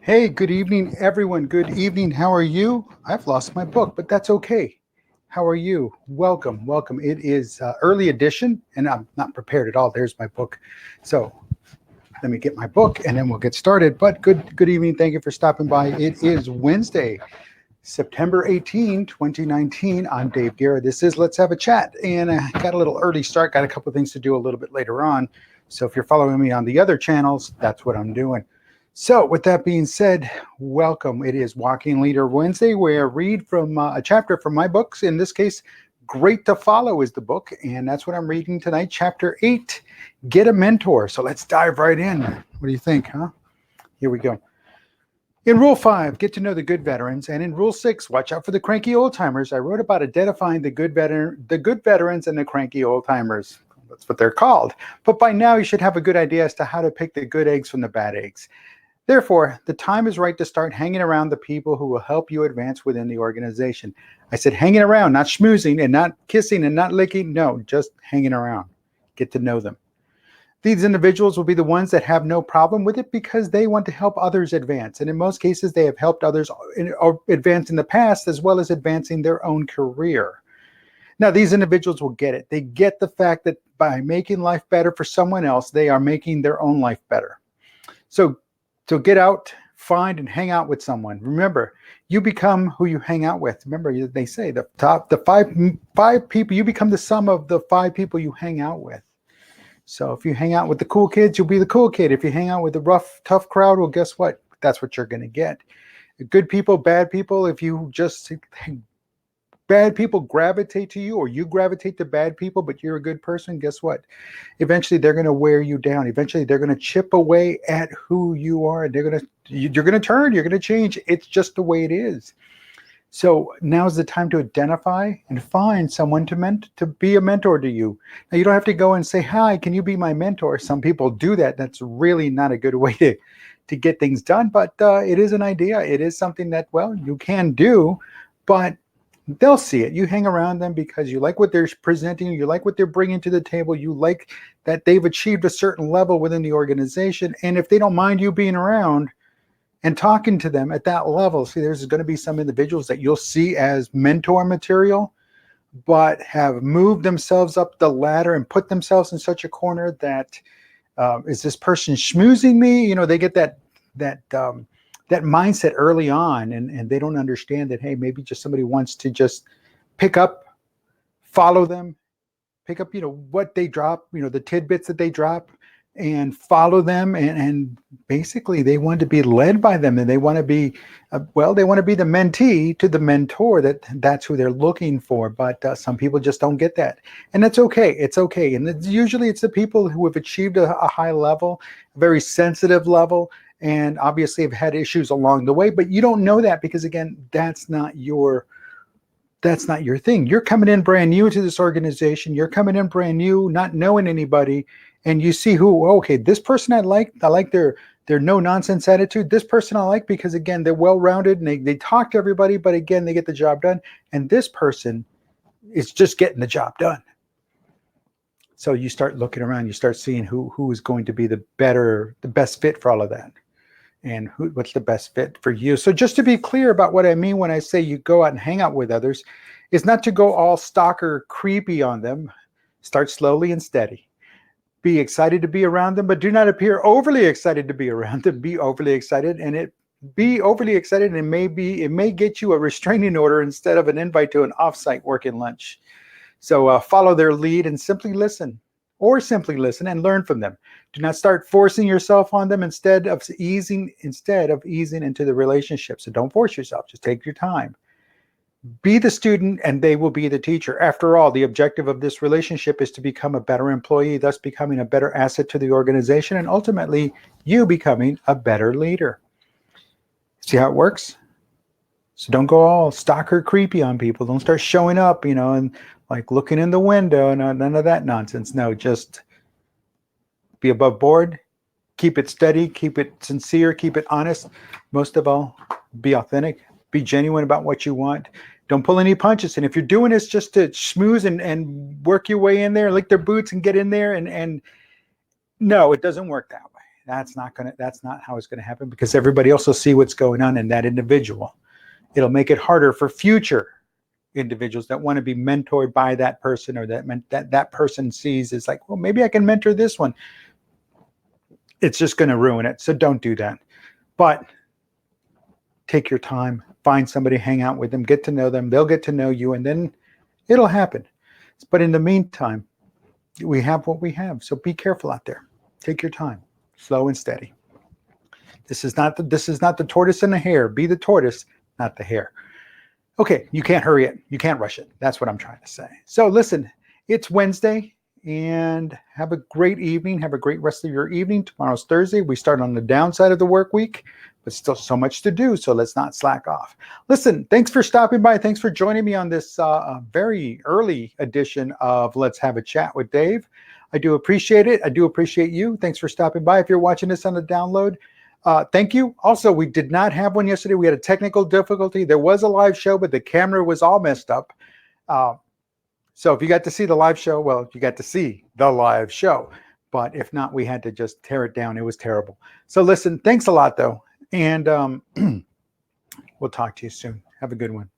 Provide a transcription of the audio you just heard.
Hey, good evening, everyone. Good evening. How are you? I've lost my book, but that's okay. How are you? Welcome, welcome. It is early edition, and I'm not prepared at all. There's my book. So let me get my book, and then we'll get started. But good evening. Thank you for stopping by. It is Wednesday, September 18, 2019. I'm Dave Guerra. This is Let's Have a Chat, and I got a little early start. Got a couple of things to do a little bit later on. So if you're following me on the other channels, that's what I'm doing. So with that being said, welcome. It is Walking Leader Wednesday, where I read from a chapter from my books. In this case, Great to Follow is the book, and that's what I'm reading tonight. Chapter 8, Get a Mentor. So let's dive right in. What do you think, huh? Here we go. In Rule 5, get to know the good veterans, and in Rule 6, watch out for the cranky old-timers. I wrote about identifying the good veterans and the cranky old-timers. That's what they're called. But by now, you should have a good idea as to how to pick the good eggs from the bad eggs. Therefore, the time is right to start hanging around the people who will help you advance within the organization. I said hanging around, not schmoozing and not kissing and not licking. No, just hanging around. Get to know them. These individuals will be the ones that have no problem with it because they want to help others advance. And in most cases, they have helped others advance in the past as well as advancing their own career. Now, these individuals will get it. They get the fact that by making life better for someone else, they are making their own life better. So get out, find, and hang out with someone. Remember, you become who you hang out with. Remember, they say the five people, you become the sum of the 5 people you hang out with. So if you hang out with the cool kids, you'll be the cool kid. If you hang out with the rough, tough crowd, well, guess what? That's what you're going to get. Good people, bad people, if you just bad people gravitate to you or you gravitate to bad people, but you're a good person, guess what? Eventually they're going to wear you down. Eventually they're going to chip away at who you are. And you're going to turn, you're going to change. It's just the way it is. So now's the time to identify and find someone to be a mentor to you. Now you don't have to go and say, hi, can you be my mentor? Some people do that. That's really not a good way to get things done, but it is an idea. It is something that, well, you can do, but they'll see it. You hang around them because you like what they're presenting, you like what they're bringing to the table, you like that they've achieved a certain level within the organization. And if they don't mind you being around and talking to them at that level, see, there's going to be some individuals that you'll see as mentor material, but have moved themselves up the ladder and put themselves in such a corner that is this person schmoozing me? You know, they get that mindset early on, and they don't understand that, hey, maybe just somebody wants to just pick up, follow them, pick up, what they drop, the tidbits that they drop, and follow them. And basically they want to be led by them, and they want to be, they want to be the mentee to the mentor. That's who they're looking for. But some people just don't get that. And that's okay. It's okay. And usually it's the people who have achieved a high level, a very sensitive level, and obviously have had issues along the way, but you don't know that because, again, that's not your thing. You're coming in brand new to this organization. You're coming in brand new, not knowing anybody, and you see okay, this person I like their no nonsense attitude. This person I like because, again, they're well-rounded and they talk to everybody, but again, they get the job done. And this person is just getting the job done. So you start looking around, you start seeing who is going to be the best fit for all of that. And what's the best fit for you. So just to be clear about what I mean when I say you go out and hang out with others, is not to go all stalker creepy on them. Start slowly and steady. Be excited to be around them, but do not appear overly excited to be around them. Be overly excited, and it may get you a restraining order instead of an invite to an off-site working lunch. So follow their lead and simply listen and learn from them. Do not start forcing yourself on them instead of easing into the relationship. So don't force yourself. Just take your time. Be the student and they will be the teacher. After all, the objective of this relationship is to become a better employee, thus becoming a better asset to the organization, and ultimately you becoming a better leader. See how it works? So don't go all stalker creepy on people. Don't start showing up, and like looking in the window and none of that nonsense. No, just be above board, keep it steady, keep it sincere, keep it honest. Most of all, be authentic, be genuine about what you want. Don't pull any punches. And if you're doing this just to schmooze and work your way in there, lick their boots and get in there, and no, it doesn't work that way. That's not how it's gonna happen, because everybody else will see what's going on in that individual. It'll make it harder for future individuals that want to be mentored by that person, or that person sees is like, well, maybe I can mentor this one. It's just going to ruin it. So don't do that. But take your time, find somebody, hang out with them, get to know them. They'll get to know you, and then it'll happen. But in the meantime, we have what we have. So be careful out there. Take your time, slow and steady. This is not the tortoise and the hare. Be the tortoise, not the hare. Okay, you can't hurry it. You can't rush it. That's what I'm trying to say. So listen, it's Wednesday, and have a great evening. Have a great rest of your evening. Tomorrow's Thursday. We start on the downside of the work week, but still so much to do, so let's not slack off. Listen, thanks for stopping by. Thanks for joining me on this very early edition of Let's Have a Chat with Dave. I do appreciate it. I do appreciate you. Thanks for stopping by. If you're watching this on the download, thank you. Also, we did not have one yesterday. We had a technical difficulty. There was a live show, but the camera was all messed up. So if you got to see the live show, well, you got to see the live show. But if not, we had to just tear it down. It was terrible. So listen, thanks a lot, though. And we'll talk to you soon. Have a good one.